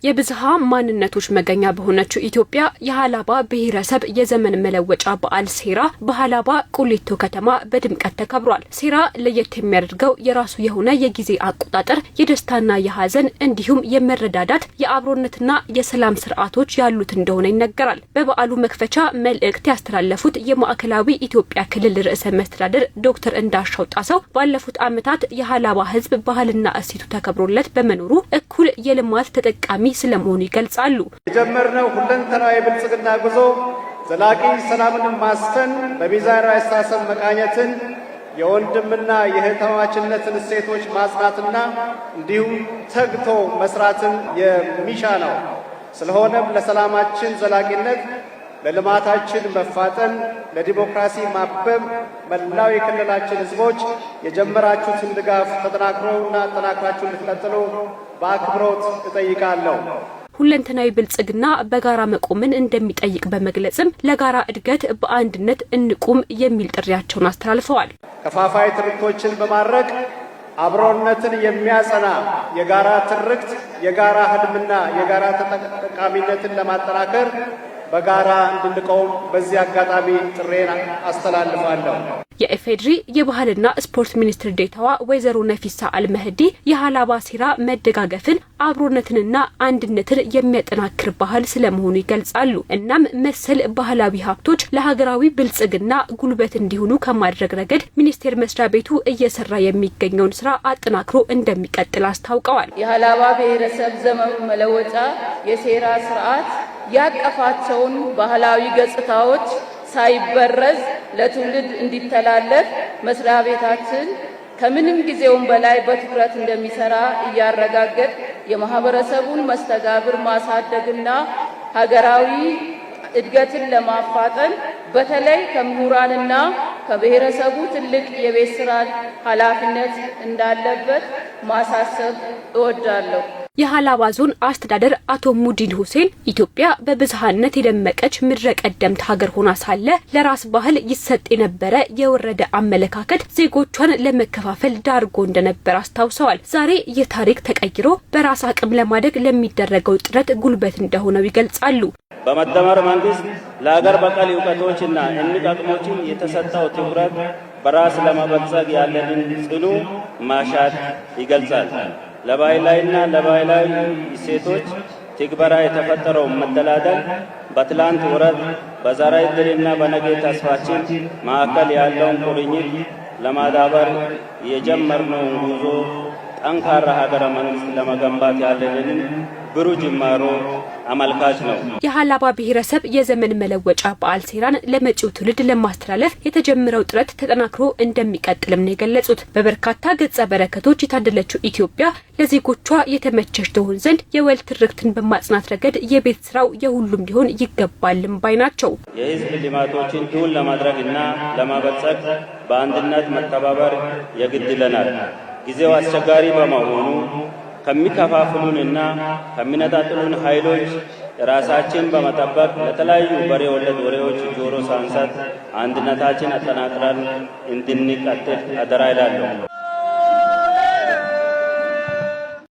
የብዝሃ ማንነቶች መገኛ በሆነችው ኢትዮጵያ የሃላባ ብሔረሰብ የዘመን መለወጫ በዓል ሴራ በሃላባ ቁሊቶ ከተማ በድምቀት ተከብሯል። ሴራ ለየት የሚያደርገው የራሱ የሆነ የጊዜ አቆጣጠር፣ የደስታና የሐዘን እንዲሁም የመረዳዳት የአብሮነትና የሰላም ስርዓቶች ያሉት እንደሆነ ይነገራል። በበዓሉ መክፈቻ መልእክት ያስተላለፉት የማዕከላዊ ኢትዮጵያ ክልል ርዕሰ መስተዳድር ዶክተር እንዳሻው ጣሰው ባለፉት ዓመታት የሃላባ ሕዝብ ባህልና እሴቱ ተከብሮለት በመኖሩ እኩል የልማት ተጠቃሚ ስለመሆኑ ይገልጻሉ። የጀመርነው ሁለንተናዊ ብልጽግና ጉዞ ዘላቂ ሰላምን ማስፈን፣ በሚዛናዊ አስተሳሰብ መቃኘትን፣ የወንድምና የእህትማማችነትን እሴቶች ማጽናትና እንዲሁም ተግቶ መስራትን የሚሻ ነው። ስለሆነም ለሰላማችን ዘላቂነት፣ ለልማታችን መፋጠን፣ ለዲሞክራሲ ማበብ መላው የክልላችን ህዝቦች የጀመራችሁትን ድጋፍ ተጠናክሮና አጠናክራችሁ እንድትቀጥሉ በአክብሮት እጠይቃለሁ። ሁለንተናዊ ብልጽግና በጋራ መቆምን እንደሚጠይቅ በመግለጽም ለጋራ እድገት በአንድነት እንቁም የሚል ጥሪያቸውን አስተላልፈዋል። ከፋፋይ ትርክቶችን በማድረግ አብሮነትን የሚያጸና የጋራ ትርክት፣ የጋራ ህልምና የጋራ ተጠቃሚነትን ለማጠናከር በጋራ እንድንቆም በዚህ አጋጣሚ ጥሬን አስተላልፋለሁ። የኢፌዴሪ የባህልና ስፖርት ሚኒስትር ዴኤታዋ ወይዘሮ ነፊሳ አልመህዲ የሃላባ ሴራ መደጋገፍን አብሮነትንና አንድነትን የሚያጠናክር ባህል ስለመሆኑ ይገልጻሉ። እናም መሰል ባህላዊ ሀብቶች ለሀገራዊ ብልጽግና ጉልበት እንዲሆኑ ከማድረግ ረገድ ሚኒስቴር መስሪያ ቤቱ እየሰራ የሚገኘውን ስራ አጠናክሮ እንደሚቀጥል አስታውቀዋል። የሃላባ ብሔረሰብ ዘመን መለወጫ የሴራ ስርዓት ያቀፋቸውን ባህላዊ ገጽታዎች ሳይበረዝ ለትውልድ እንዲተላለፍ መስሪያ ቤታችን ከምንም ጊዜውም በላይ በትኩረት እንደሚሰራ እያረጋገጥ የማህበረሰቡን መስተጋብር ማሳደግና ሀገራዊ እድገትን ለማፋጠን በተለይ ከምሁራንና ከብሔረሰቡ ትልቅ የቤት ስራ ኃላፊነት እንዳለበት ማሳሰብ እወዳለሁ። የሃላባ ዞን አስተዳደር አቶ ሙዲን ሁሴን ኢትዮጵያ በብዝሃነት የደመቀች ምድረ ቀደምት ሀገር ሆና ሳለ ለራስ ባህል ይሰጥ የነበረ የወረደ አመለካከት ዜጎቿን ለመከፋፈል ዳርጎ እንደነበር አስታውሰዋል። ዛሬ የታሪክ ተቀይሮ በራስ አቅም ለማደግ ለሚደረገው ጥረት ጉልበት እንደሆነው ይገልጻሉ። በመደመር መንግስት ለሀገር በቀል እውቀቶችና እምቅ አቅሞችን የተሰጠው ትኩረት በራስ ለማበልጸግ ያለንን ጽኑ ማሻት ይገልጻል። ለባህላዊና ለባህላዊ እሴቶች ትግበራ የተፈጠረው መደላደል በትላንት ወረት በዛሬ ድልና በነገ ተስፋችን ማዕከል ያለውን ቁርኝት ለማዳበር የጀመርነው ጉዞ ጠንካራ ሀገረ መንግስት ለመገንባት ያለንን ብሩህ ጅማሮ አመልካች ነው። የሃላባ ብሔረሰብ የዘመን መለወጫ በዓል ሴራን ለመጪው ትውልድ ለማስተላለፍ የተጀመረው ጥረት ተጠናክሮ እንደሚቀጥልም ነው የገለጹት። በበርካታ ገጸ በረከቶች የታደለችው ኢትዮጵያ ለዜጎቿ የተመቸች ትሆን ዘንድ የወል ትርክትን በማጽናት ረገድ የቤት ስራው የሁሉም ሊሆን ይገባልም ባይ ናቸው። የህዝብ ልማቶችን እውን ለማድረግና ለማበልጸግ በአንድነት መተባበር የግድ ይለናል። ጊዜው አስቸጋሪ በመሆኑ ከሚከፋፍሉንና ከሚነጣጥሉን ኃይሎች ራሳችን በመጠበቅ ለተለያዩ በሬ ወለድ ወሬዎች ጆሮ ሳንሰጥ አንድነታችን አጠናክረን እንድንቀጥል አደራ ይላለሁ።